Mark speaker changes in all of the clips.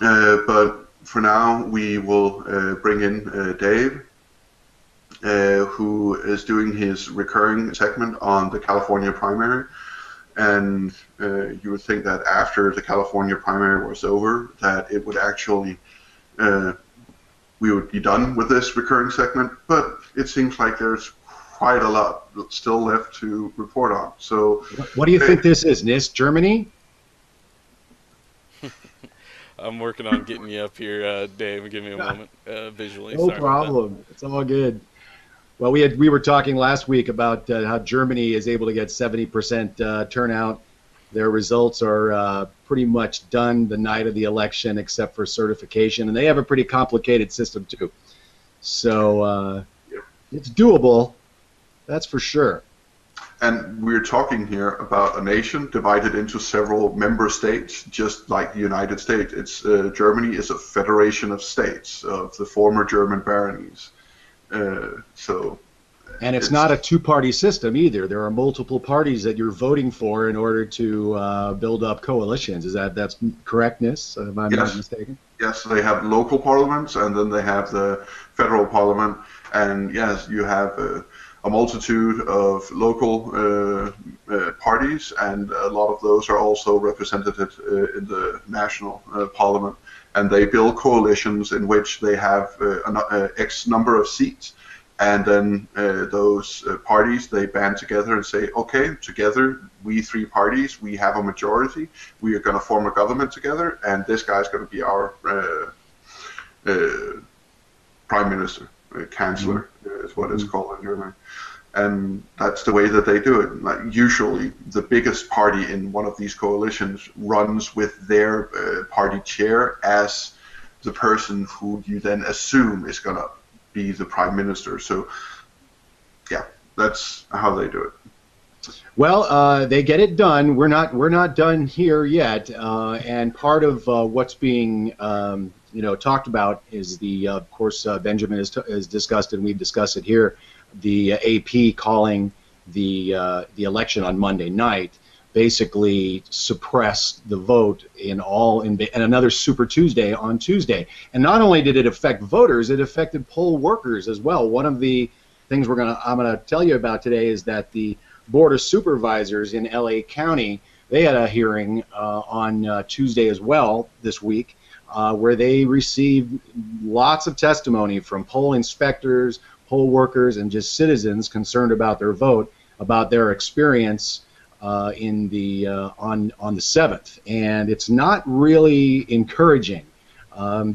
Speaker 1: But for now, we will bring in Dave, who is doing his recurring segment on the California primary. And you would think that after the California primary was over, that it would actually, we would be done with this recurring segment, but it seems like there's quite a lot still left to report on. So,
Speaker 2: what do you think this is, Nis? Germany?
Speaker 3: I'm working on getting you up here, Dave. Give me a moment visually.
Speaker 2: No
Speaker 3: Sorry
Speaker 2: problem. It's all good. Well, we were talking last week about how Germany is able to get 70% turnout. Their results are pretty much done the night of the election, except for certification, and they have a pretty complicated system too. So it's doable, that's for sure.
Speaker 1: And we're talking here about a nation divided into several member states, just like the United States. It's Germany is a federation of states of the former German baronies.
Speaker 2: And it's not a two-party system either. There are multiple parties that you're voting for in order to build up coalitions. That's correctness? Am I not mistaken?
Speaker 1: Yes, they have local parliaments, and then they have the federal parliament. And yes, you have a multitude of local parties, and a lot of those are also represented in the national parliament. And they build coalitions in which they have X number of seats, and then those parties, they band together and say, okay, together, we three parties, we have a majority, we are going to form a government together, and this guy's going to be our prime minister, chancellor, is what it's called in Germany. And that's the way that they do it. Like, usually, the biggest party in one of these coalitions runs with their party chair as the person who you then assume is going to be the prime minister. So, yeah, that's how they do it.
Speaker 2: Well, they get it done. We're not done here yet. And part of what's being talked about is of course, Benjamin has discussed, and we've discussed it here, the AP calling the election on Monday night basically suppressed the vote in another Super Tuesday on Tuesday. And not only did it affect voters, it affected poll workers as well. One of the things I'm gonna tell you about today is that the Board of Supervisors in LA County, they had a hearing on Tuesday as well this week, where they received lots of testimony from poll inspectors, poll workers, and just citizens concerned about their vote, about their experience on the 7th, and it's not really encouraging.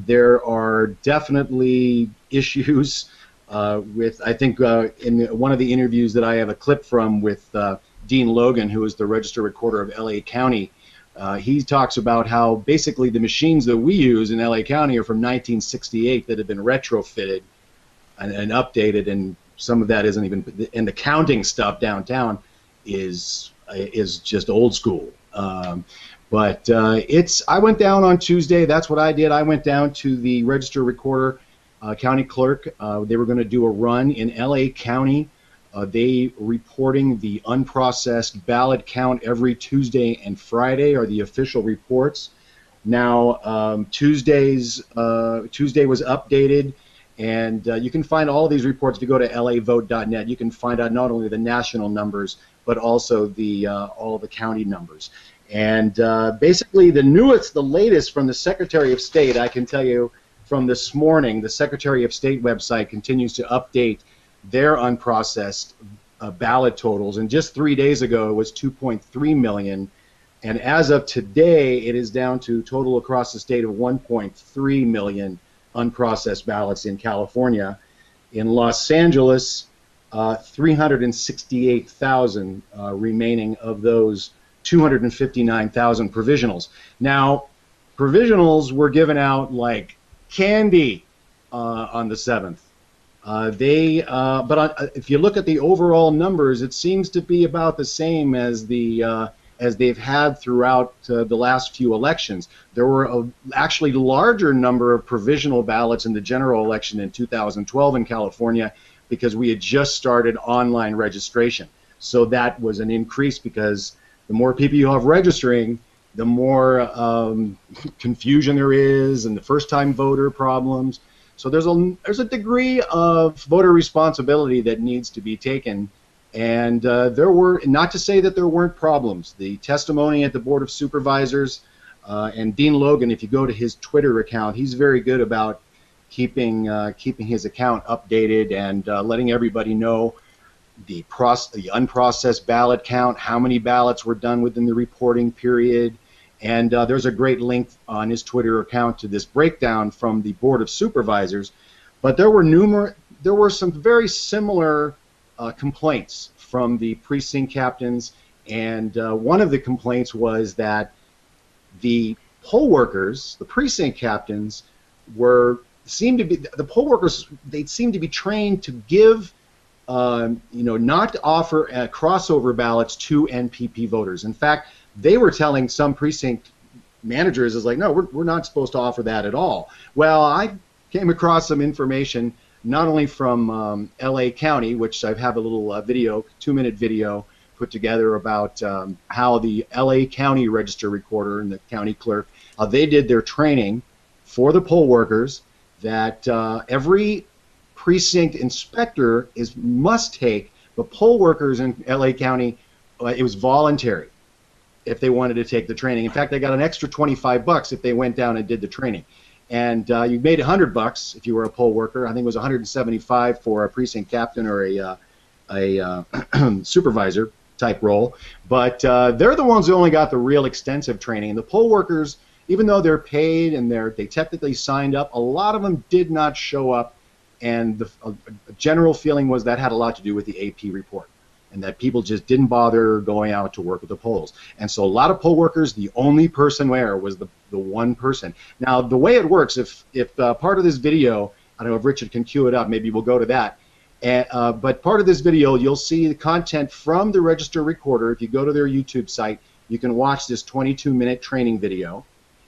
Speaker 2: There are definitely issues with, I think, in one of the interviews that I have a clip from with Dean Logan, who is the Register Recorder of LA County. He talks about how basically the machines that we use in LA County are from 1968 that have been retrofitted and updated, and some of that isn't even, and the counting stuff downtown is just old school. But I went down on Tuesday. That's what I did. I went down to the Register Recorder, county clerk. They were going to do a run in LA County. They reporting the unprocessed ballot count every Tuesday and Friday are the official reports. Now Tuesday was updated, and you can find all of these reports if you go to lavote.net. You can find out not only the national numbers, but also all the county numbers. And basically the latest from the Secretary of State, I can tell you from this morning, the Secretary of State website continues to update their unprocessed ballot totals. And just 3 days ago, it was 2.3 million. And as of today, it is down to total across the state of 1.3 million unprocessed ballots in California. In Los Angeles, 368,000 remaining of those 259,000 provisionals. Now, provisionals were given out like candy on the 7th. If you look at the overall numbers, it seems to be about the same as they've had throughout the last few elections. There were actually larger number of provisional ballots in the general election in 2012 in California, because we had just started online registration. So that was an increase, because the more people you have registering, the more confusion there is, and the first-time voter problems. So there's a degree of voter responsibility that needs to be taken. And there were, not to say that there weren't problems. The testimony at the Board of Supervisors, and Dean Logan, if you go to his Twitter account, he's very good about keeping his account updated and letting everybody know the unprocessed ballot count, how many ballots were done within the reporting period. And there's a great link on his Twitter account to this breakdown from the Board of Supervisors. But there were some very similar complaints from the precinct captains, and one of the complaints was that the poll workers, the precinct captains, seemed to be trained to give, not to offer crossover ballots to NPP voters. In fact, they were telling some precinct managers, is like, no, we're not supposed to offer that at all. Well, I came across some information not only from LA County, which I have a little video, 2-minute video put together about how the LA County Register Recorder and the county clerk, they did their training for the poll workers, that every precinct inspector must take the poll workers in LA County. It was voluntary if they wanted to take the training. In fact, they got an extra $25 if they went down and did the training. And you made $100 if you were a poll worker. I think it was $175 for a precinct captain or a supervisor type role. But they're the ones who only got the real extensive training. And the poll workers, even though they're paid and they technically signed up, a lot of them did not show up. And the general feeling was that had a lot to do with the AP report, and that people just didn't bother going out to work with the polls. And so a lot of poll workers, the only person there was the one person. Now, the way it works, if part of this video, I don't know if Richard can cue it up, maybe we'll go to that. But part of this video, you'll see the content from the Register Recorder. If you go to their YouTube site, you can watch this 22-minute training video.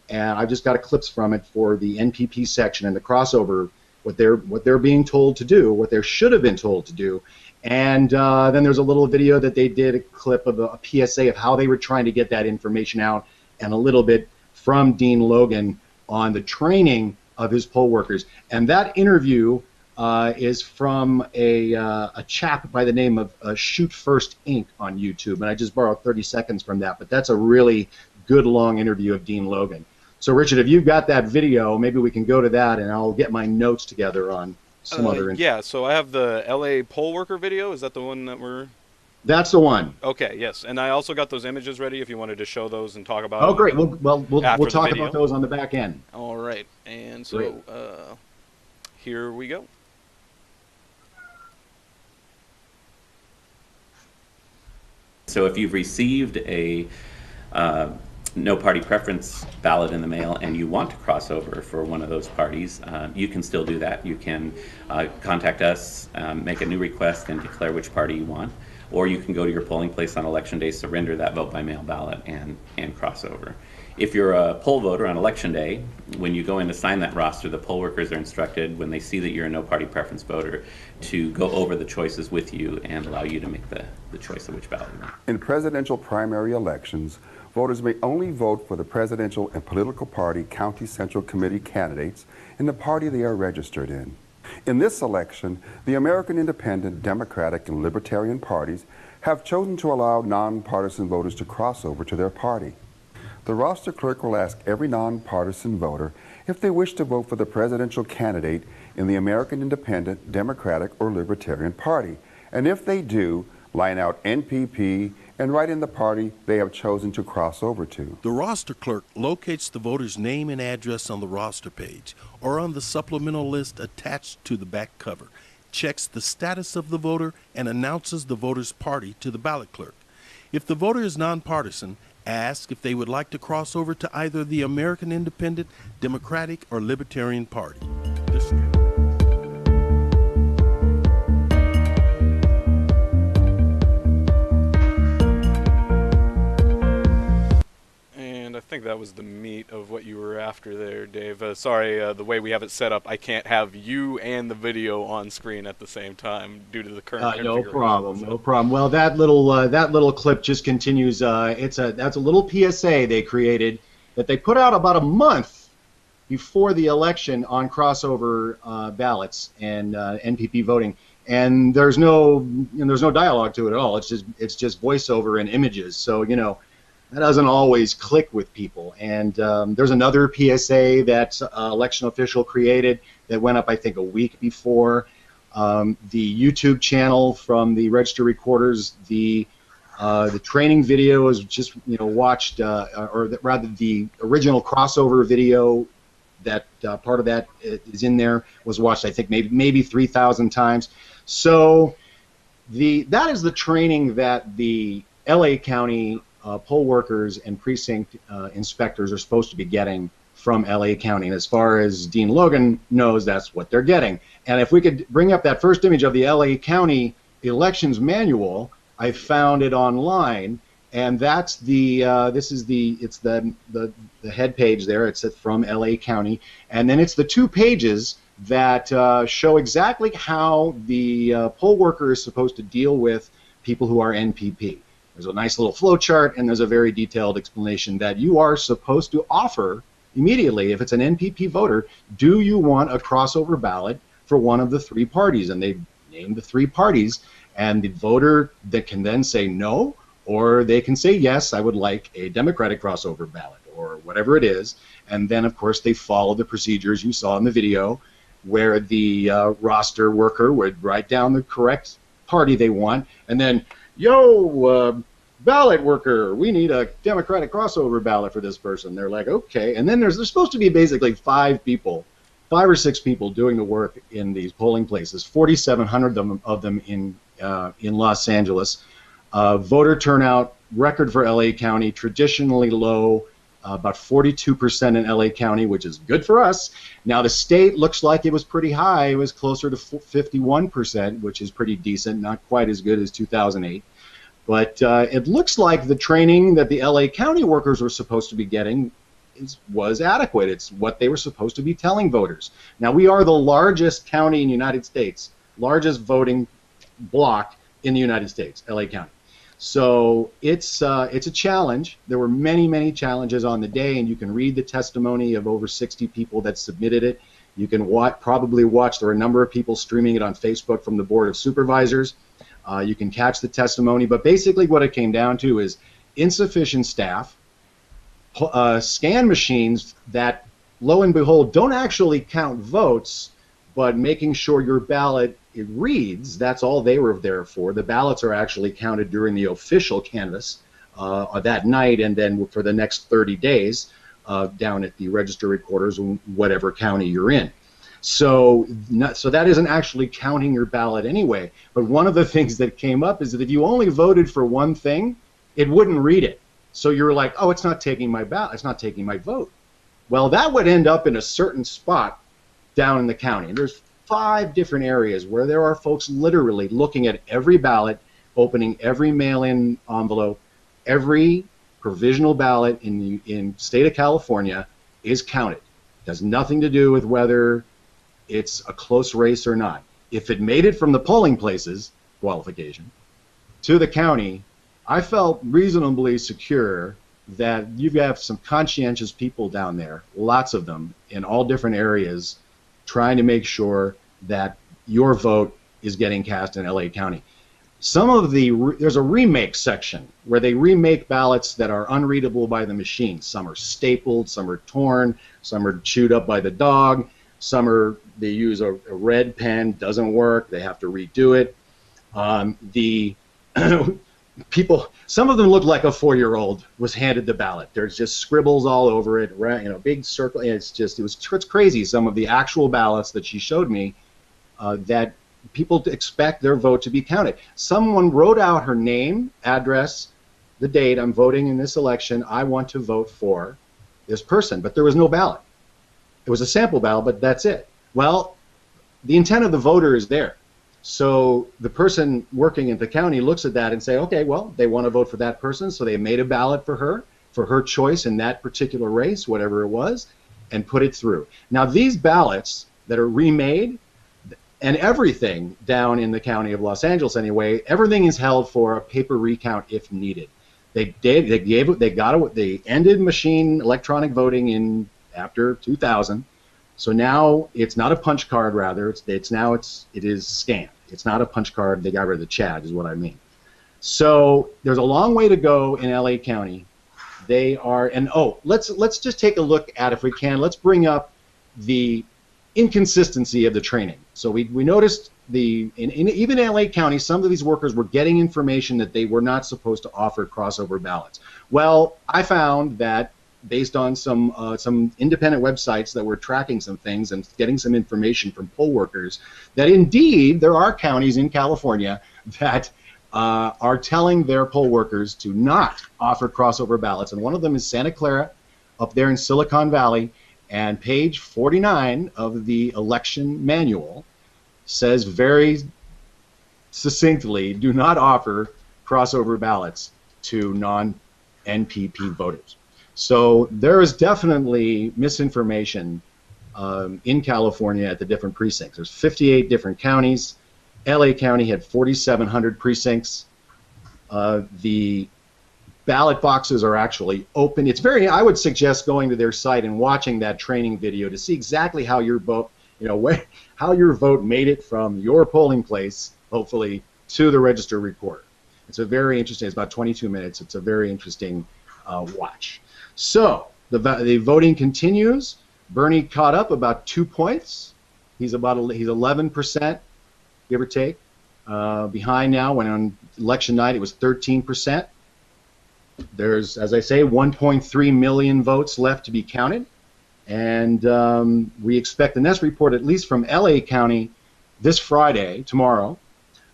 Speaker 2: And I've just got clips from it for the NPP section and the crossover, what they're being told to do, what they should have been told to do. And then there's a little video that they did, a clip of a PSA of how they were trying to get that information out, and a little bit from Dean Logan on the training of his poll workers. And that interview is from a chap by the name of Shoot First Inc. on YouTube, and I just borrowed 30 seconds from that, but that's a really good long interview of Dean Logan. So Richard, if you've got that video, maybe we can go to that, and I'll get my notes together on some other.
Speaker 3: Yeah, so I have the LA poll worker video. Is that the one that we're?
Speaker 2: That's the one.
Speaker 3: Okay, yes, and I also got those images ready if you wanted to show those and talk about.
Speaker 2: Oh, great. We'll talk about those on the back end.
Speaker 3: All right, and so here we go.
Speaker 4: So if you've received a no party preference ballot in the mail and you want to cross over for one of those parties, you can still do that. You can contact us, make a new request, and declare which party you want. Or you can go to your polling place on election day, surrender that vote by mail ballot, and cross over. If you're a poll voter on election day, when you go in to sign that roster, the poll workers are instructed, when they see that you're a no party preference voter, to go over the choices with you and allow you to make the choice of which ballot you want.
Speaker 5: In presidential primary elections, voters may only vote for the presidential and political party county central committee candidates in the party they are registered in. In this election, the American Independent, Democratic, and Libertarian parties have chosen to allow nonpartisan voters to cross over to their party. The roster clerk will ask every nonpartisan voter if they wish to vote for the presidential candidate in the American Independent, Democratic, or Libertarian Party, and if they do, line out NPP and write in the party they have chosen to cross over to.
Speaker 6: The roster clerk locates the voter's name and address on the roster page or on the supplemental list attached to the back cover, checks the status of the voter, and announces the voter's party to the ballot clerk. If the voter is nonpartisan, ask if they would like to cross over to either the American Independent, Democratic, or Libertarian Party.
Speaker 3: And I think think that was the meat of what you were after there, Dave. Sorry, the way we have it set up, I can't have you and the video on screen at the same time due to the current
Speaker 2: No
Speaker 3: configuration.
Speaker 2: problem, no problem. Well, that little clip just continues. That's a little PSA they created that they put out about a month before the election on crossover ballots and NPP voting, and there's no dialogue to it at all. It's just voiceover and images. So that doesn't always click with people. And there's another PSA that election official created that went up, I think, a week before. The YouTube channel from the Register Recorders, the training video is just watched, rather the original crossover video that part of that is in there was watched, I think, maybe 3,000 times. So that is the training that the LA County poll workers and precinct inspectors are supposed to be getting from LA County. And as far as Dean Logan knows, that's what they're getting. And if we could bring up that first image of the LA County elections manual, I found it online, and that's it's the head page there. It's from LA County, and then it's the 2 pages that show exactly how the poll worker is supposed to deal with people who are NPP. There's a nice little flow chart, and there's a very detailed explanation that you are supposed to offer immediately. If it's an NPP voter, do you want a crossover ballot for one of the 3 parties? And they name the 3 parties, and the voter that can then say no, or they can say yes, I would like a Democratic crossover ballot, or whatever it is. And then, of course, they follow the procedures you saw in the video, where the roster worker would write down the correct party they want, and then, ballot worker, we need a Democratic crossover ballot for this person. They're like, okay. And then there's supposed to be basically 5 or 6 people doing the work in these polling places, 4,700 of them in Los Angeles. Voter turnout, record for LA County, traditionally low, about 42% in LA County, which is good for us. Now the state looks like it was pretty high. It was closer to 51%, which is pretty decent, not quite as good as 2008. But it looks like the training that the LA County workers were supposed to be getting was adequate. It's what they were supposed to be telling voters. Now, we are the largest county in the United States, largest voting block in the United States, LA County. So it's a challenge. There were many, many challenges on the day, and you can read the testimony of over 60 people that submitted it. You can probably watch. There were a number of people streaming it on Facebook from the Board of Supervisors. You can catch the testimony, but basically what it came down to is insufficient staff, scan machines that, lo and behold, don't actually count votes, but making sure your ballot it reads. That's all they were there for. The ballots are actually counted during the official canvass that night, and then for the next 30 days down at the Register Recorders in whatever county you're in. So that isn't actually counting your ballot anyway. But one of the things that came up is that if you only voted for one thing, it wouldn't read it. So you're like, oh, it's not taking my ballot, it's not taking my vote. Well, that would end up in a certain spot down in the county. And there's 5 different areas where there are folks literally looking at every ballot, opening every mail-in envelope, every provisional ballot in the state of California is counted. It has nothing to do with whether it's a close race or not. If it made it from the polling places, qualification, to the county, I felt reasonably secure that you have some conscientious people down there, lots of them, in all different areas, trying to make sure that your vote is getting cast in LA County. There's a remake section where they remake ballots that are unreadable by the machine. Some are stapled, some are torn, some are chewed up by the dog, they use a red pen, doesn't work, they have to redo it. Some of them look like a 4-year-old was handed the ballot. There's just scribbles all over it, big circle. It's crazy. Some of the actual ballots that she showed me that people expect their vote to be counted. Someone wrote out her name, address, the date, I'm voting in this election, I want to vote for this person, but there was no ballot. It was a sample ballot, but that's it. Well, the intent of the voter is there. So the person working in the county looks at that and say, okay, well, they want to vote for that person, so they made a ballot for her, for her choice in that particular race, whatever it was, and put it through. Now, these ballots that are remade, and everything down in the county of Los Angeles anyway, everything is held for a paper recount if needed. They ended machine electronic voting in after 2000, so now it's not a punch card. Rather, it is scanned. It's not a punch card. They got rid of the CHAD, is what I mean. So there's a long way to go in LA County. They are, and let's just take a look at, if we can, let's bring up the inconsistency of the training. So we noticed even in LA County, some of these workers were getting information that they were not supposed to offer crossover ballots. Well, I found that based on some independent websites that were tracking some things and getting some information from poll workers, that indeed there are counties in California that are telling their poll workers to not offer crossover ballots, and one of them is Santa Clara, up there in Silicon Valley, and page 49 of the election manual says very succinctly, do not offer crossover ballots to non-NPP voters. So there is definitely misinformation in California at the different precincts. There's 58 different counties. LA County had 4,700 precincts. The ballot boxes are actually open. It's I would suggest going to their site and watching that training video to see exactly how your vote, how your vote made it from your polling place, hopefully, to the register recorder. It's a very interesting, it's about 22 minutes. It's a very interesting watch. So the voting continues. Bernie caught up about 2 points. He's 11%. Give or take, behind now. When on election night it was 13%. There's, as I say, 1.3 million votes left to be counted, and we expect the next report, at least from LA County, this Friday, tomorrow.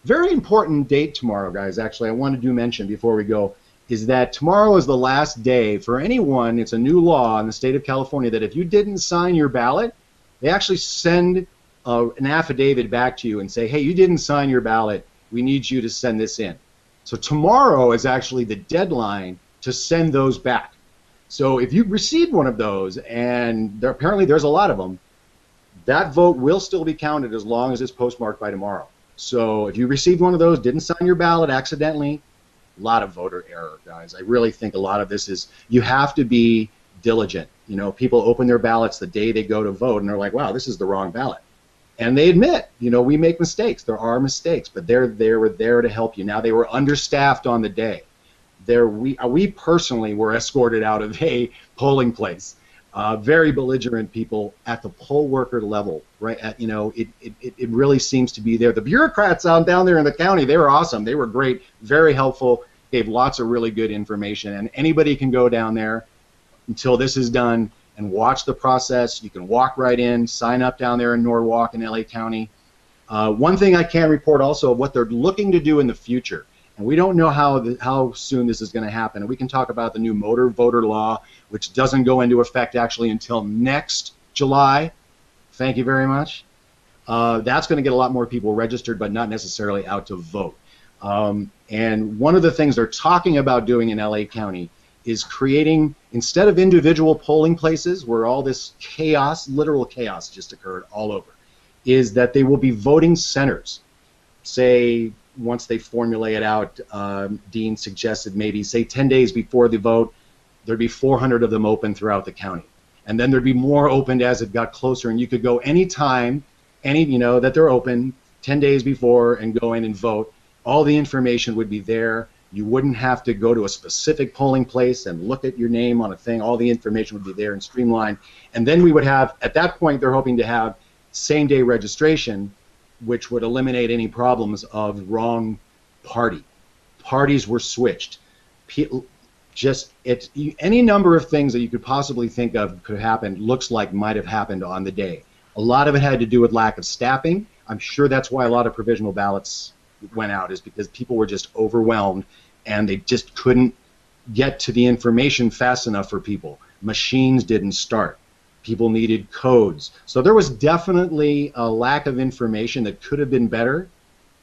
Speaker 2: Very important date tomorrow, guys, actually, I wanted to mention before we go, is that tomorrow is the last day for anyone. It's a new law in the state of California that if you didn't sign your ballot, they actually send an affidavit back to you and say, hey, you didn't sign your ballot, we need you to send this in. So tomorrow is actually the deadline to send those back. So if you received one of those, and apparently there's a lot of them, that vote will still be counted as long as it's postmarked by tomorrow. So if you received one of those, didn't sign your ballot accidentally, a lot of voter error, guys. I really think a lot of this is, you have to be diligent. People open their ballots the day they go to vote, and they're like, wow, this is the wrong ballot. And they admit, we make mistakes. There are mistakes, but they were there to help you. Now, they were understaffed on the day. We personally were escorted out of a polling place. Very belligerent people at the poll worker level, right? It really seems to be there. The bureaucrats down there in the county, they were awesome. They were great, very helpful, gave lots of really good information. And anybody can go down there until this is done and watch the process. You can walk right in, sign up down there in Norwalk in LA County. One thing I can report also of what they're looking to do in the future, and we don't know how soon this is going to happen, and we can talk about the new motor voter law, which doesn't go into effect actually until next July. Thank you very much. That's going to get a lot more people registered, but not necessarily out to vote. And one of the things they're talking about doing in LA County is creating, instead of individual polling places where all this chaos, literal chaos just occurred all over, is that they will be voting centers. Say, once they formulate it out, Dean suggested maybe, say, 10 days before the vote, there'd be 400 of them open throughout the county. And then there'd be more opened as it got closer, and you could go anytime, that they're open, 10 days before, and go in and vote. All the information would be there. You wouldn't have to go to a specific polling place and look at your name on a thing. All the information would be there and streamlined. And then we would have, at that point, they're hoping to have same-day registration, which would eliminate any problems of wrong party. Parties were switched. Any number of things that you could possibly think of could happen, looks like might have happened on the day. A lot of it had to do with lack of staffing. I'm sure that's why a lot of provisional ballots went out, is because people were just overwhelmed and they just couldn't get to the information fast enough for people. Machines didn't start. People needed codes. So there was definitely a lack of information that could have been better.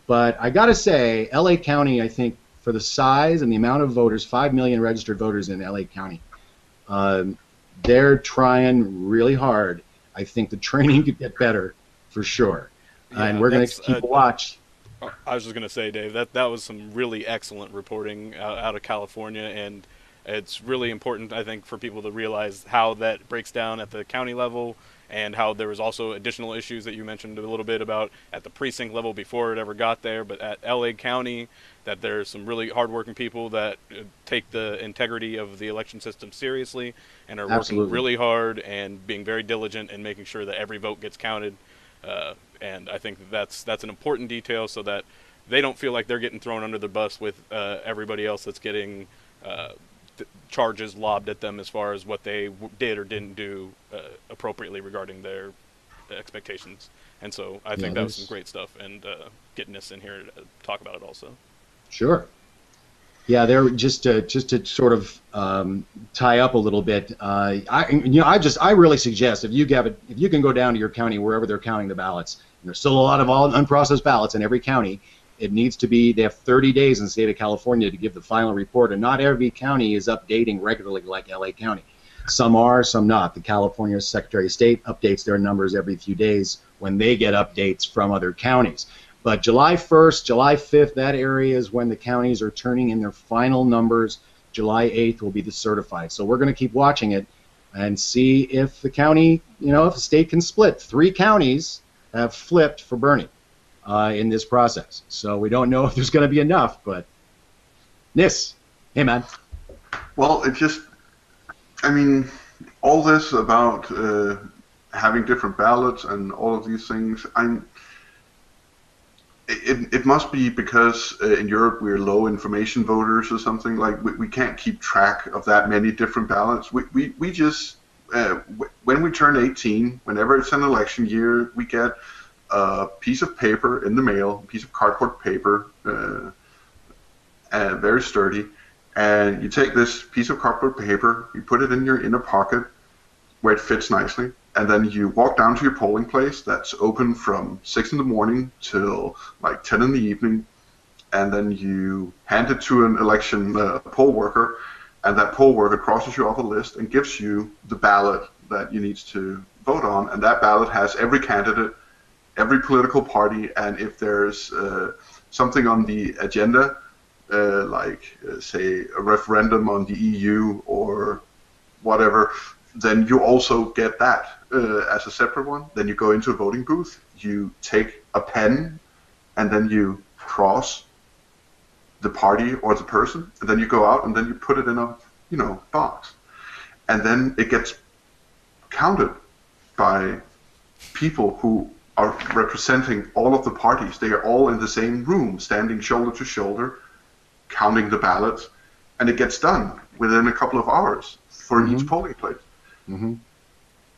Speaker 2: But I got to say, LA County, I think, for the size and the amount of voters, 5 million registered voters in LA County. They're trying really hard. I think the training could get better for sure.
Speaker 3: Yeah,
Speaker 2: and we're going to keep a watch.
Speaker 3: I was just going to say, Dave, that was some really excellent reporting out of California, and it's really important, I think, for people to realize how that breaks down at the county level, and how there was also additional issues that you mentioned a little bit about at the precinct level before it ever got there, but at LA County, that there's some really hardworking people that take the integrity of the election system seriously and are working really hard and being very diligent in making sure that every vote gets counted. And I think that's an important detail, so that they don't feel like they're getting thrown under the bus with everybody else that's getting charges lobbed at them as far as what they did or didn't do appropriately regarding their expectations. And so I think that was some great stuff, and getting us in here to talk about it also.
Speaker 2: Sure. Yeah, they're just to sort of tie up a little bit. I really suggest if you can go down to your county wherever they're counting the ballots. And there's still a lot of unprocessed ballots in every county. It needs to be. They have 30 days in the state of California to give the final report, and not every county is updating regularly like LA County. Some are, some not. The California Secretary of State updates their numbers every few days when they get updates from other counties. But July 1st, July 5th, that area is when the counties are turning in their final numbers. July 8th will be the certified. So we're going to keep watching it and see if the county, if the state can split. 3 counties have flipped for Bernie in this process. So we don't know if there's going to be enough, but Nis, hey man.
Speaker 1: Well, all this about having different ballots and all of these things, it must be because in Europe we're low information voters or something. Like we can't keep track of that many different ballots. We just when we turn 18, whenever it's an election year, we get a piece of paper in the mail, a piece of cardboard paper, and very sturdy. And you take this piece of cardboard paper, you put it in your inner pocket where it fits nicely, and then you walk down to your polling place that's open from 6 in the morning till like 10 in the evening, and then you hand it to an election poll worker, and that poll worker crosses you off a list and gives you the ballot that you need to vote on, and that ballot has every candidate, every political party, and if there's something on the agenda, say a referendum on the EU or whatever, then you also get that as a separate one. Then you go into a voting booth, you take a pen, and then you cross the party or the person, and then you go out and then you put it in a box, and then it gets counted by people who are representing all of the parties. They are all in the same room, standing shoulder to shoulder, counting the ballots, and it gets done within a couple of hours for each polling place.
Speaker 2: Mm-hmm.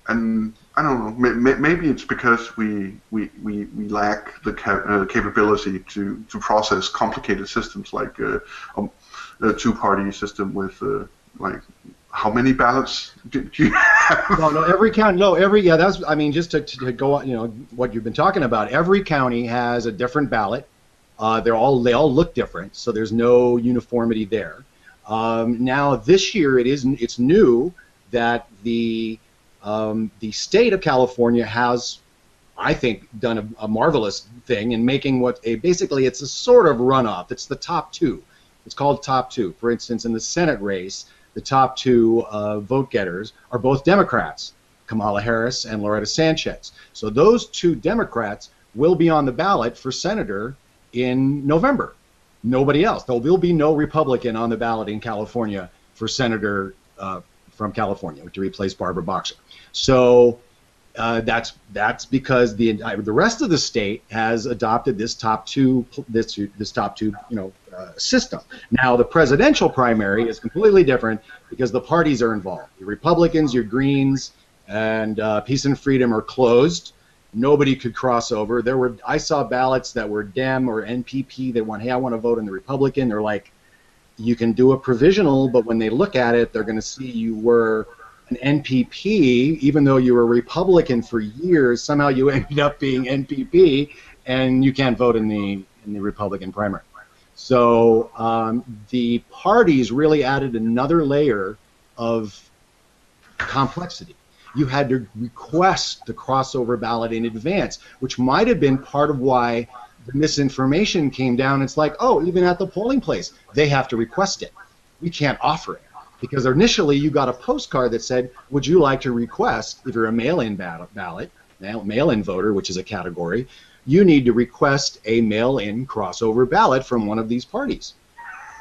Speaker 1: And I don't know, maybe it's because we lack the capability to process complicated systems like a two-party system with how many ballots do you have?
Speaker 2: No, every county. That's. Just to go on, what you've been talking about. Every county has a different ballot. They all look different, so there's no uniformity there. Now this year it's new that the state of California has, I think, done a marvelous thing in making basically it's a sort of runoff. It's the top 2. It's called top 2. For instance, in the Senate race, the top 2 vote getters are both Democrats, Kamala Harris and Loretta Sanchez. So those 2 Democrats will be on the ballot for senator in November. Nobody else. There will be no Republican on the ballot in California for senator from California to replace Barbara Boxer. So that's because the rest of the state has adopted this top 2 system. Now the presidential primary is completely different because the parties are involved. Your Republicans, your Greens, and Peace and Freedom are closed. Nobody could cross over. I saw ballots that were Dem or NPP. They went, hey, I want to vote in the Republican. They're like, you can do a provisional, but when they look at it, they're going to see you were an NPP, even though you were Republican for years. Somehow you ended up being NPP, and you can't vote in the Republican primary. So the parties really added another layer of complexity. You had to request the crossover ballot in advance, which might have been part of why the misinformation came down. It's like, oh, even at the polling place, they have to request it. We can't offer it. Because initially you got a postcard that said, would you like to request, if you're a mail-in ballot, mail-in voter, which is a category, you need to request a mail-in crossover ballot from one of these parties.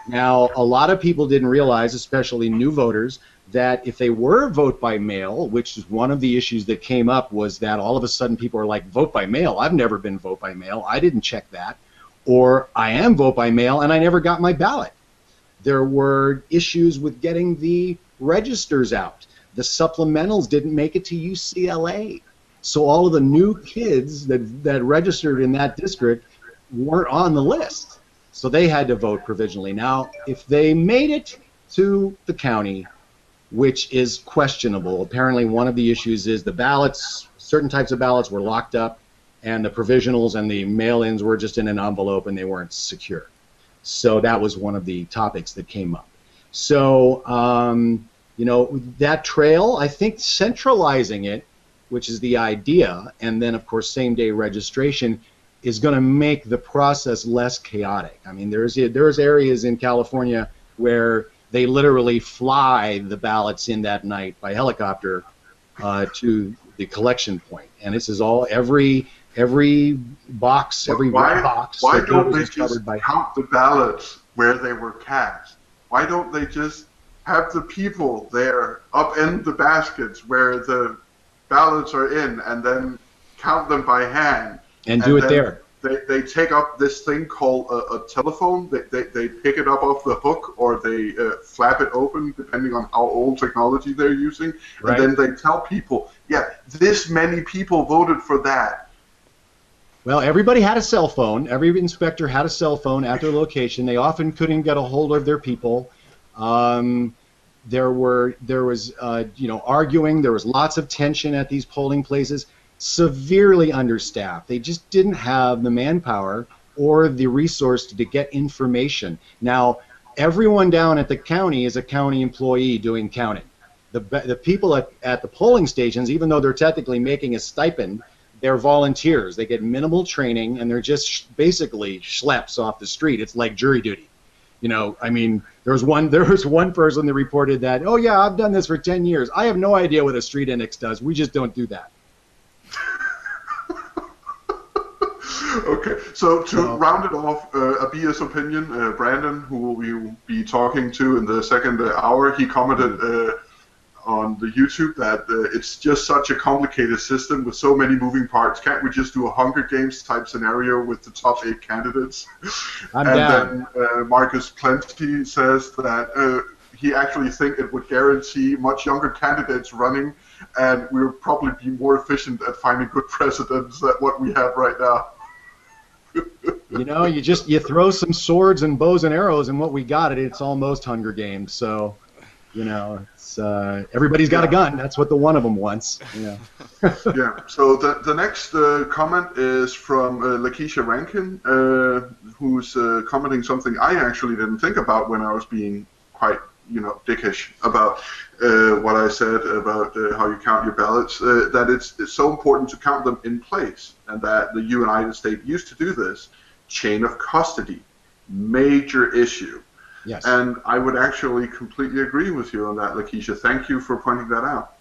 Speaker 2: Now, a lot of people didn't realize, especially new voters, that if they were vote by mail, which is one of the issues that came up, was that all of a sudden people are like, vote by mail? I've never been vote by mail. I didn't check that. Or I am vote by mail and I never got my ballot. There were issues with getting the registers out. The supplementals didn't make it to UCLA. So all of the new kids that registered in that district weren't on the list. So they had to vote provisionally. Now, if they made it to the county, which is questionable, apparently one of the issues is the ballots, certain types of ballots were locked up, and the provisionals and the mail-ins were just in an envelope and they weren't secure. So that was one of the topics that came up. So, you know, that trail, I think centralizing it, which is the idea, and then, of course, same-day registration, is going to make the process less chaotic. I mean, there's areas in California where they literally fly the ballots in that night by helicopter to the collection point. And this is all, every box, every box.
Speaker 1: Why don't they just count the ballots where they were cast? Why don't they just have the people there upend the baskets where the ballots are in and then count them by hand?
Speaker 2: And do it there.
Speaker 1: They take up this thing called a telephone. They pick it up off the hook, or they flap it open, depending on how old technology they're using. Right. And then they tell people, yeah, this many people voted for that.
Speaker 2: Well, everybody had a cell phone. Every inspector had a cell phone at their location. They often couldn't get a hold of their people. There was you know, arguing. There was lots of tension at these polling places. Severely understaffed. They just didn't have the manpower or the resource to get information. Now, everyone down at the county is a county employee doing counting. The people at the polling stations, even though they're technically making a stipend, they're volunteers. They get minimal training, and they're just basically schleps off the street. It's like jury duty. You know, I mean, there was one person that reported that, oh yeah, I've done this for 10 years. I have no idea what a street index does. We just don't do that.
Speaker 1: Okay, so to round it off, Abia's opinion, Brandon, who we'll be talking to in the second hour, he commented on the YouTube that it's just such a complicated system with so many moving parts. Can't we just do a Hunger Games type scenario with the top 8 candidates?
Speaker 2: I'm down.
Speaker 1: Then Marcus Plenty says that he actually think it would guarantee much younger candidates running, and we would probably be more efficient at finding good presidents than what we have right now.
Speaker 2: You know, you throw some swords and bows and arrows, and what we got, it's almost Hunger Games. So, you know, it's everybody's got a gun. That's what the one of them wants. Yeah.
Speaker 1: Yeah. So the next comment is from Lakeisha Rankin, who's commenting something I actually didn't think about when I was being quite, you know, dickish about what I said about how you count your ballots, that it's so important to count them in place, and that the United States used to do this. Chain of custody, major issue.
Speaker 2: Yes.
Speaker 1: And I would actually completely agree with you on that, Lakeisha. Thank you for pointing that out.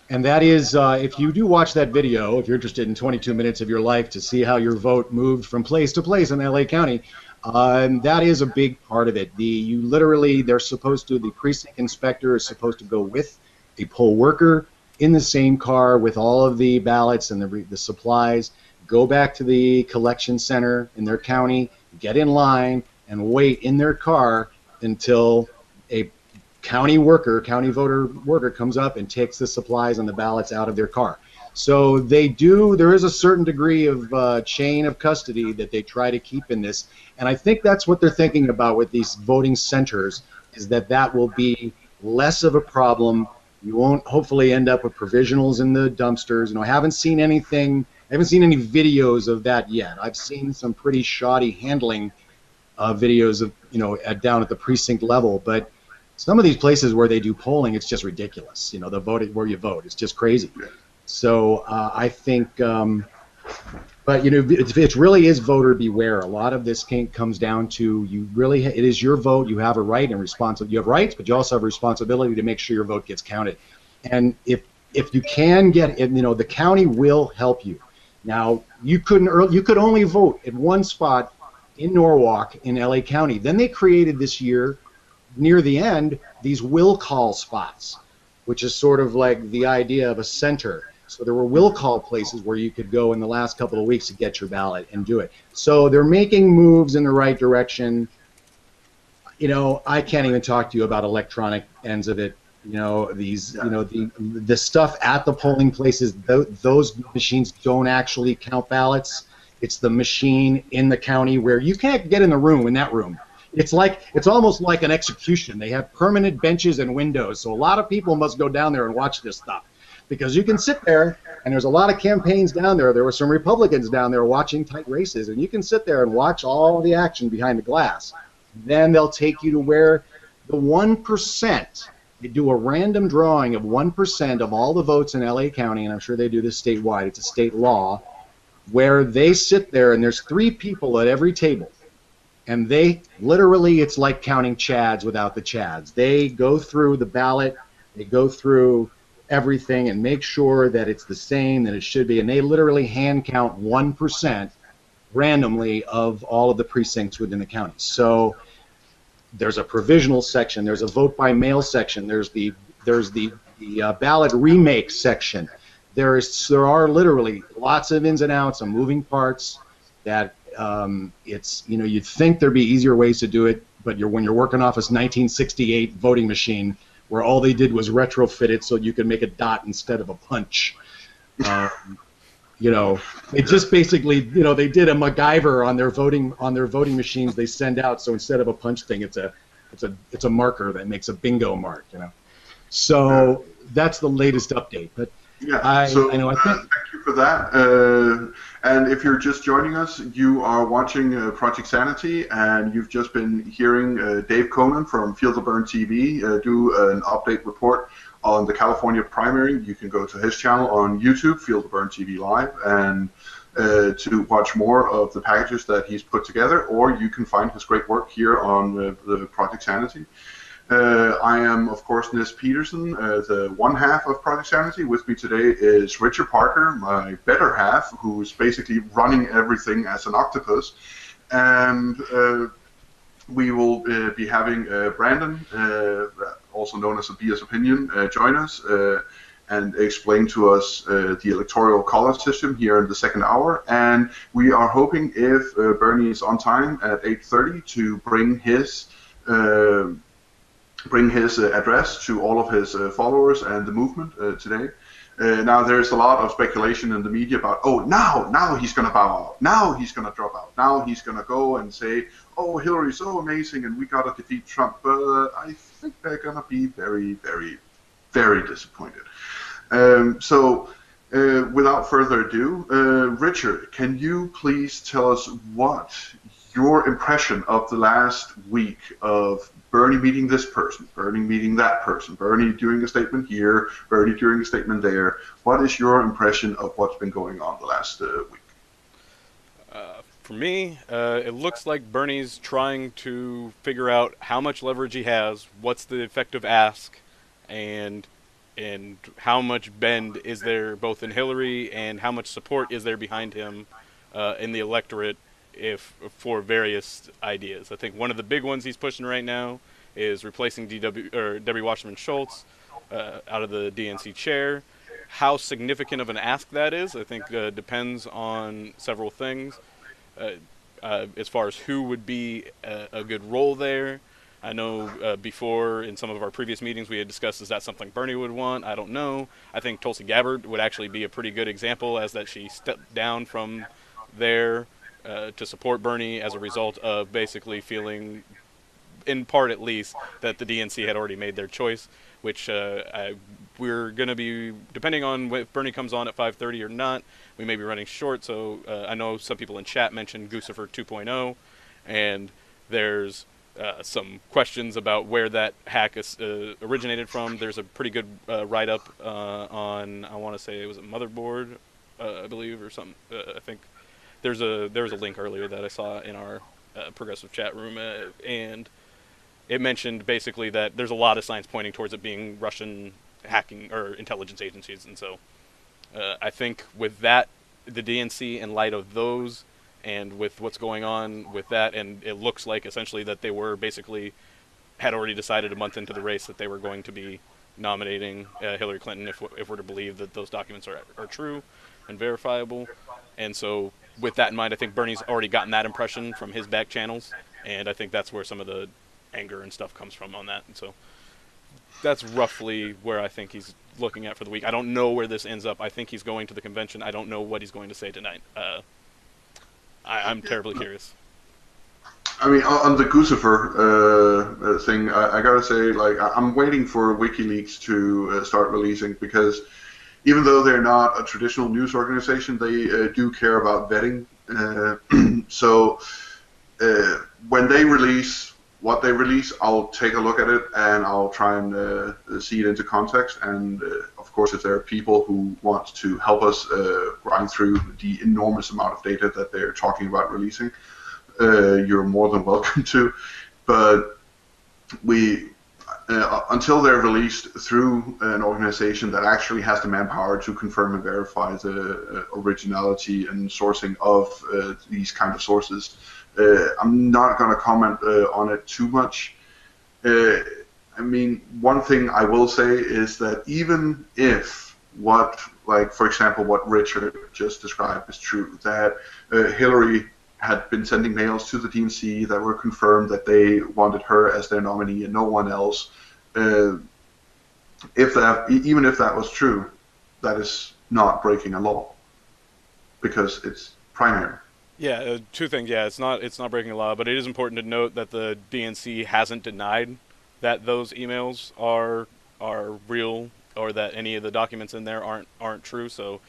Speaker 2: And that is, if you do watch that video, if you're interested in 22 minutes of your life to see how your vote moved from place to place in LA County, that is a big part of it. The precinct inspector is supposed to go with a poll worker in the same car with all of the ballots and the supplies, go back to the collection center in their county, get in line, and wait in their car until a county voter worker comes up and takes the supplies and the ballots out of their car. So there is a certain degree of chain of custody that they try to keep in this. And I think that's what they're thinking about with these voting centers, is that will be less of a problem. You won't hopefully end up with provisionals in the dumpsters. You know, I haven't seen any videos of that yet. I've seen some pretty shoddy handling videos of, down at the precinct level, but some of these places where they do polling, it's just ridiculous. The voting where you vote, it's just crazy. So I think, but it really is voter beware. A lot of this comes down to it is your vote. You have a right and responsibility. You have rights, but you also have a responsibility to make sure your vote gets counted. And if you can get, the county will help you. Now you could only vote at one spot in Norwalk in LA County. Then they created this year, near the end, these will call spots, which is sort of like the idea of a center. So there were will call places where you could go in the last couple of weeks to get your ballot and do it. So they're making moves in the right direction. I can't even talk to you about electronic ends of it. The stuff at the polling places, those machines don't actually count ballots. It's the machine in the county where you can't get in the room, in that room. It's almost like an execution. They have permanent benches and windows, so a lot of people must go down there and watch this stuff. Because you can sit there, and there's a lot of campaigns down there. There were some Republicans down there watching tight races, and you can sit there and watch all the action behind the glass. Then they'll take you to where the 1%, they do a random drawing of 1% of all the votes in LA County, and I'm sure they do this statewide, it's a state law, where they sit there, and there's 3 people at every table. And they literally, it's like counting Chads without the Chads. They go through the ballot, they go through everything and make sure that it's the same that it should be, and they literally hand count 1% randomly of all of the precincts within the county. So there's a provisional section, there's a vote by mail section, there's the ballot remake section. There are literally lots of ins and outs and moving parts that it's, you'd think there'd be easier ways to do it, but when you're working off this 1968 voting machine where all they did was retrofit it so you could make a dot instead of a punch. They just basically, they did a MacGyver on their voting machines they send out. So instead of a punch thing, it's a marker that makes a bingo mark. So that's the latest update. But
Speaker 1: yeah, thank you for that. And if you're just joining us, you are watching Project Sanity, and you've just been hearing Dave Coennen from Field of Burn TV do an update report on the California primary. You can go to his channel on YouTube, Field of Burn TV Live, and to watch more of the packages that he's put together, or you can find his great work here on the Project Sanity. I am, of course, Nis Pedersen, the one half of Project Sanity. With me today is Richard Parker, my better half, who's basically running everything as an octopus. And we will be having Brandon, also known as a BS Opinion, join us and explain to us the electoral college system here in the second hour. And we are hoping, if Bernie is on time at 8:30, to bring his address to all of his followers and the movement today. Now there's a lot of speculation in the media about, now he's going to bow out, now he's going to drop out, now he's going to go and say, oh, Hillary's so amazing and we got to defeat Trump. But I think they're going to be very, very, very disappointed. So without further ado, Richard, can you please tell us what your impression of the last week of Bernie meeting this person, Bernie meeting that person, Bernie doing a statement here, Bernie doing a statement there. What is your impression of what's been going on the last week?
Speaker 3: For me, it looks like Bernie's trying to figure out how much leverage he has, what's the effective ask, and how much bend is there both in Hillary and how much support is there behind him in the electorate for various ideas. I think one of the big ones he's pushing right now is replacing Debbie Wasserman Schultz out of the DNC chair. How significant of an ask that is, I think, depends on several things. As far as who would be a good role there, I know before in some of our previous meetings we had discussed, is that something Bernie would want? I don't know. I think Tulsi Gabbard would actually be a pretty good example, as that she stepped down from there to support Bernie as a result of basically feeling, in part at least, that the DNC had already made their choice, which we're going to be, depending on if Bernie comes on at 5:30 or not, we may be running short. So I know some people in chat mentioned Guccifer 2.0, and There's some questions about where that hack originated from. There's a pretty good write-up on, I want to say it was a Motherboard, I believe, or something. I think there was a link earlier that I saw in our progressive chat room, and it mentioned basically that there's a lot of signs pointing towards it being Russian hacking or intelligence agencies, and so I think with that, the DNC, in light of those, and with what's going on with that, and it looks like essentially that they were basically had already decided a month into the race that they were going to be nominating Hillary Clinton if we're to believe that those documents are true and verifiable. And so with that in mind, I think Bernie's already gotten that impression from his back channels, and I think that's where some of the anger and stuff comes from on that. And so that's roughly where I think he's looking at for the week. I don't know where this ends up. I think he's going to the convention. I don't know what he's going to say tonight. I'm terribly curious.
Speaker 1: I mean, on the Guccifer thing, I gotta say, like, I'm waiting for WikiLeaks to start releasing, because even though they're not a traditional news organization, they do care about vetting. So when they release what they release, I'll take a look at it and I'll try and see it into context. And of course, if there are people who want to help us grind through the enormous amount of data that they're talking about releasing, you're more than welcome to. But we, until they're released through an organization that actually has the manpower to confirm and verify the originality and sourcing of these kind of sources, I'm not going to comment on it too much. I mean, one thing I will say is that even if for example, what Richard just described is true, that Hillary had been sending mails to the DNC that were confirmed that they wanted her as their nominee and no one else, even if that was true, that is not breaking a law, because it's primary.
Speaker 3: Yeah, two things. Yeah, it's not breaking a law, but it is important to note that the DNC hasn't denied that those emails are real, or that any of the documents in there aren't true. So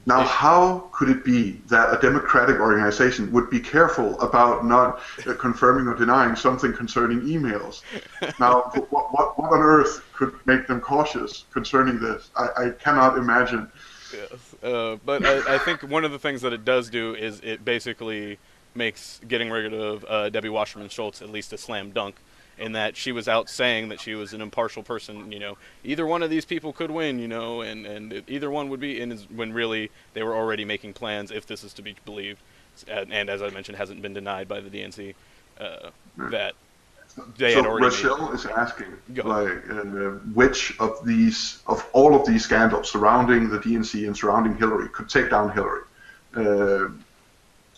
Speaker 1: now, how could it be that a democratic organization would be careful about not confirming or denying something concerning emails? Now, what on earth could make them cautious concerning this? I cannot imagine.
Speaker 3: Yes, but I think one of the things that it does do is it basically makes getting rid of Debbie Wasserman Schultz at least a slam dunk, in that she was out saying that she was an impartial person. Either one of these people could win, and either one would be, when really they were already making plans, if this is to be believed, and as I mentioned, hasn't been denied by the DNC, that they had already.
Speaker 1: So Rochelle is asking, which of all of these scandals surrounding the DNC and surrounding Hillary could take down Hillary,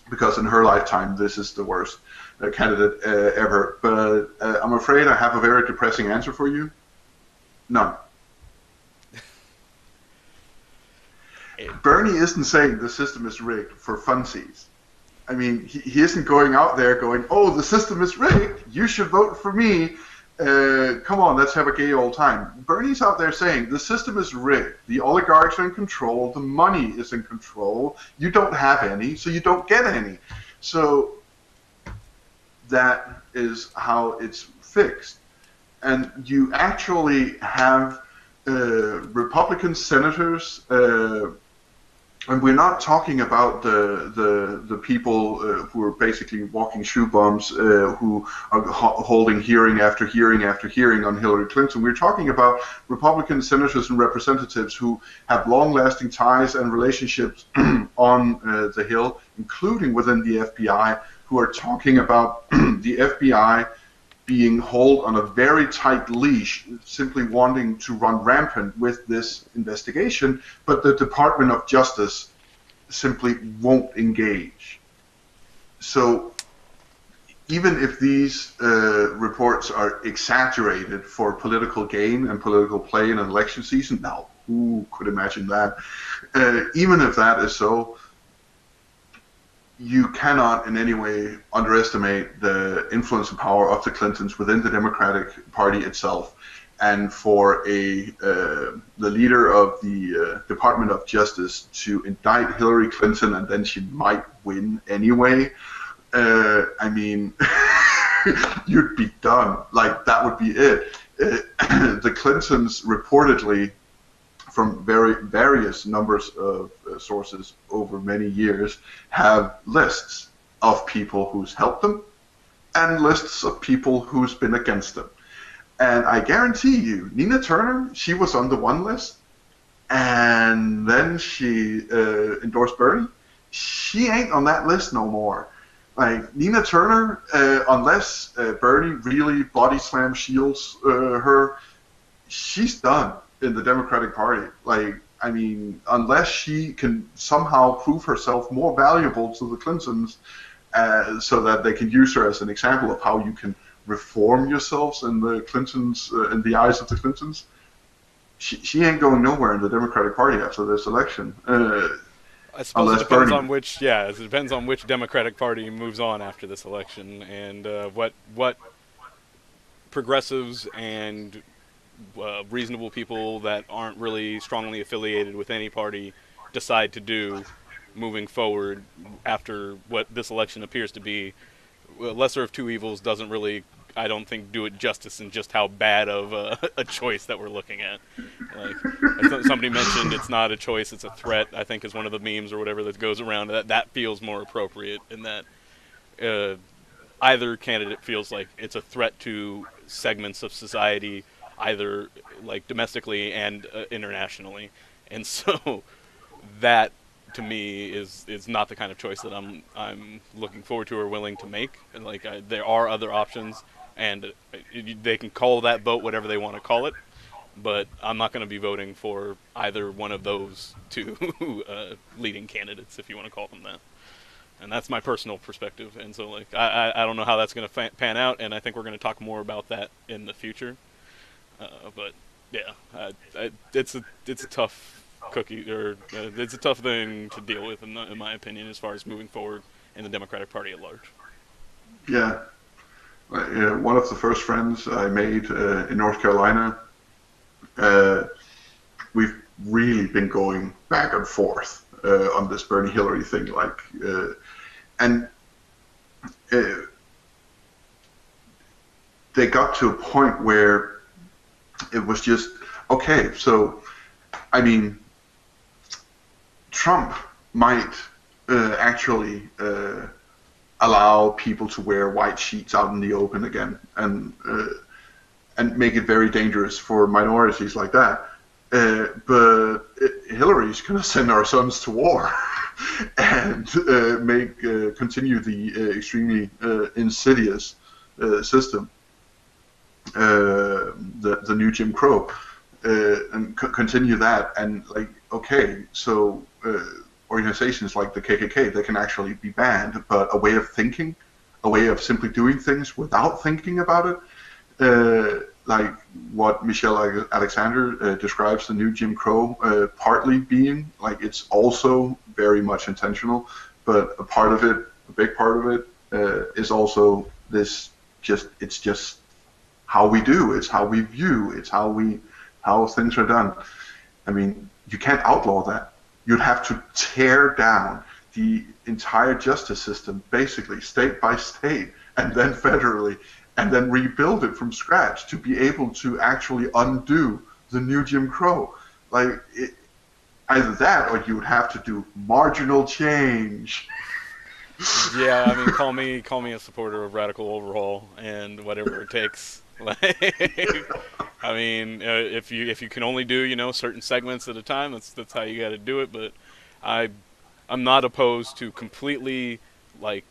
Speaker 1: because in her lifetime this is the worst candidate ever. But I'm afraid I have a very depressing answer for you. None. Bernie isn't saying the system is rigged for funsies. I mean, he isn't going out there going, oh, the system is rigged, you should vote for me, come on, let's have a gay old time. Bernie's out there saying the system is rigged, the oligarchs are in control, the money is in control, you don't have any, so you don't get any. So that is how it's fixed. And you actually have Republican senators, and we're not talking about the people who are basically walking shoe bumps, who are holding hearing after hearing after hearing on Hillary Clinton. We're talking about Republican senators and representatives who have long-lasting ties and relationships on the Hill, including within the FBI, who are talking about the FBI being held on a very tight leash, simply wanting to run rampant with this investigation, but the Department of Justice simply won't engage. So even if these reports are exaggerated for political gain and political play in an election season, now who could imagine that? Even if that is so, you cannot in any way underestimate the influence and power of the Clintons within the Democratic Party itself. And for the leader of the Department of Justice to indict Hillary Clinton and then she might win anyway, I mean, you'd be done. Like, that would be it. The Clintons reportedly, from various numbers of sources over many years, have lists of people who's helped them and lists of people who's been against them. And I guarantee you, Nina Turner, she was on the one list, and then she endorsed Bernie. She ain't on that list no more. Like, Nina Turner, unless Bernie really body slam shields her, she's done in the Democratic Party. Like, I mean, unless she can somehow prove herself more valuable to the Clintons, so that they can use her as an example of how you can reform yourselves in the Clintons, in the eyes of the Clintons, she ain't going nowhere in the Democratic Party after this election.
Speaker 3: I suppose it depends on which, it depends on which Democratic Party moves on after this election, and what progressives and reasonable people that aren't really strongly affiliated with any party decide to do moving forward after what this election appears to be. Lesser of two evils doesn't really, I don't think, do it justice in just how bad of a choice that we're looking at. Like, somebody mentioned it's not a choice, it's a threat, I think is one of the memes or whatever that goes around. That feels more appropriate in that either candidate feels like it's a threat to segments of society, either like domestically and internationally. And so that, to me, is not the kind of choice that I'm looking forward to or willing to make. And like, there are other options, and they can call that vote whatever they want to call it, but I'm not going to be voting for either one of those two leading candidates, if you want to call them that. And that's my personal perspective. And so, like, I don't know how that's going to pan out, and I think we're going to talk more about that in the future. But yeah, it's a tough cookie, or it's a tough thing to deal with, in my opinion, as far as moving forward in the Democratic Party at large.
Speaker 1: Yeah. One of the first friends I made in North Carolina, we've really been going back and forth on this Bernie Hillary thing, like, and they got to a point where it was just, okay, so, I mean, Trump might actually allow people to wear white sheets out in the open again, and make it very dangerous for minorities like that. But Hillary's going to send our sons to war and continue the extremely insidious system, the new Jim Crow, and continue that. And like, okay, so organizations like the KKK, they can actually be banned, but a way of thinking, a way of simply doing things without thinking about it, like what Michelle Alexander describes the new Jim Crow partly being, like, it's also very much intentional, but a part of it, a big part of it, is also this, it's just how we do, it's how we view, it's how things are done. I mean, you can't outlaw that. You'd have to tear down the entire justice system, basically, state by state, and then federally, and then rebuild it from scratch to be able to actually undo the new Jim Crow. Like, either that, or you would have to do marginal change.
Speaker 3: Yeah, I mean, call me a supporter of radical overhaul and whatever it takes. Like, I mean, if you can only do certain segments at a time, that's how you got to do it. But I'm not opposed to completely, like,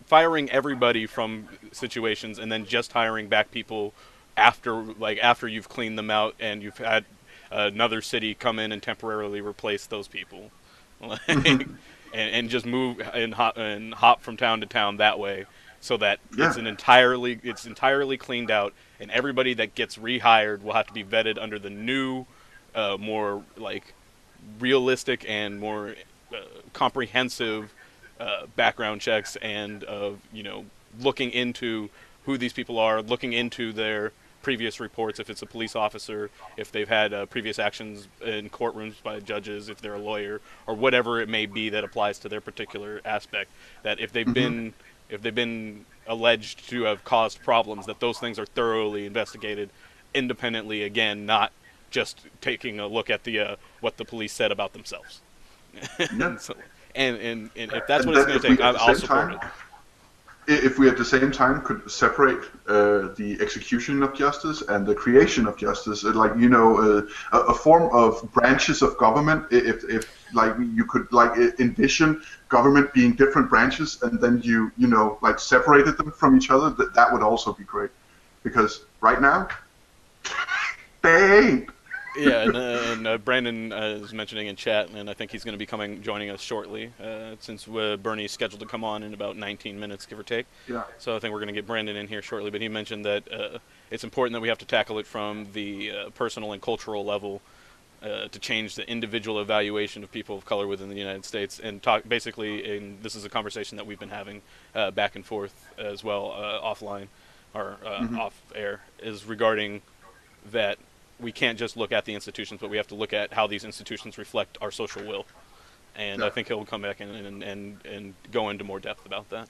Speaker 3: firing everybody from situations and then just hiring back people after you've cleaned them out and you've had another city come in and temporarily replace those people, like, and just move and hop from town to town that way, so that it's entirely cleaned out, and everybody that gets rehired will have to be vetted under the new, more like realistic and more comprehensive background checks, and looking into who these people are, looking into their previous reports, if it's a police officer, if they've had previous actions in courtrooms by judges, if they're a lawyer, or whatever it may be that applies to their particular aspect. That if they've been if they've been alleged to have caused problems, that those things are thoroughly investigated independently. Again, not just taking a look at the what the police said about themselves.
Speaker 1: Yeah.
Speaker 3: So, and if that's
Speaker 1: And
Speaker 3: what it's
Speaker 1: then
Speaker 3: going to
Speaker 1: if we
Speaker 3: take,
Speaker 1: at the
Speaker 3: I'll
Speaker 1: same
Speaker 3: support
Speaker 1: time,
Speaker 3: it.
Speaker 1: if we at the same time could separate the execution of justice and the creation of justice, like a form of branches of government, if like you could like envision government being different branches, and then you like separated them from each other, that would also be great, because right now they ain't.
Speaker 3: Yeah, and Brandon is mentioning in chat, and I think he's going to be joining us shortly, since Bernie's scheduled to come on in about 19 minutes, give or take.
Speaker 1: Yeah.
Speaker 3: So I think we're going to get Brandon in here shortly, but he mentioned that it's important that we have to tackle it from the personal and cultural level to change the individual evaluation of people of color within the United States, and talk basically, and this is a conversation that we've been having back and forth as well, offline or off air, is regarding that we can't just look at the institutions, but we have to look at how these institutions reflect our social will. And
Speaker 1: Yeah.
Speaker 3: I think he'll come back and go into more depth about that.